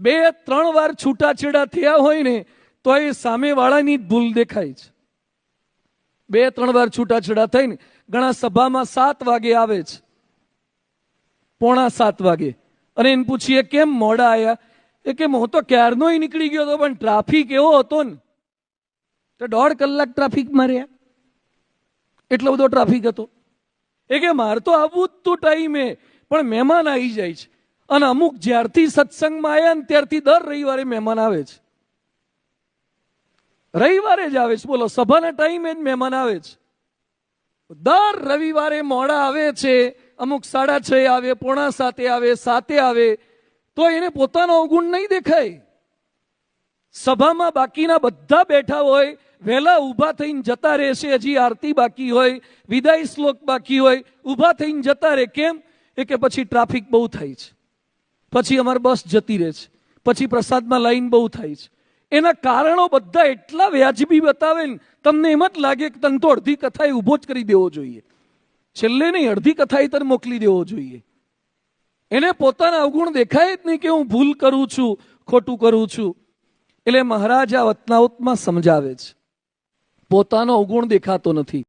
2-3 વાર છૂટાછેડા થયા હોય ને તો એ સામેવાળાની જ ભૂલ દેખાય છે. 2-3 વાર છૂટાછેડા થઈને ઘણા સભામાં 7 વાગે આવે છે, 6:45 વાગે, અને એને પૂછીએ કેમ મોડા આવ્યા? એ કે હું તો ક્યારનોય નીકળી ગયો હતો, પણ ટ્રાફિક એવો હતો ને તો 1.5 કલાક ટ્રાફિકમાં રહ્યા. એટલો બધો ટ્રાફિક હતો. એ કે મારે તો આવવું જ તું ટાઈમે, પણ મહેમાન આવી જાય છે. અને અમુક જ્યારથી સત્સંગમાં આવ્યા ને ત્યારથી દર રવિવારે મહેમાન આવે છે. રવિવારે જ આવે છે, બોલો, સભાના ટાઈમે જ મહેમાન આવે છે. દર રવિવારે મોડા આવે છે. અમુક 6:30 આવે, 6:45 આવે, 7 આવે, તો એને પોતાનો અવગુણ નહીં દેખાય. સભામાં બાકીના બધા બેઠા હોય, વહેલા ઊભા થઈને જતા રહેશે. હજી આરતી બાકી હોય, વિદાય શ્લોક બાકી હોય, ઊભા થઈને જતા રહે. કેમ? એ કે પછી ટ્રાફિક બહુ થાય છે, પછી અમારી બસ જતી રહે છે, પછી પ્રસાદમાં લાઈન બહુ થાય છે. એના કારણો બધા એટલા વ્યાજબી બતાવે ને તમને એમ જ લાગે કે તને તો અડધી કથાએ ઊભો જ કરી દેવો જોઈએ. છેલ્લે નહીં, અડધી કથાએ તને મોકલી દેવો જોઈએ. એને પોતાના અવગુણ દેખાય જ નહીં કે હું ભૂલ કરું છું, ખોટું કરું છું. એટલે મહારાજ આ વતનાવતમાં સમજાવે છે, પોતાનો અવગુણ દેખાતો નથી.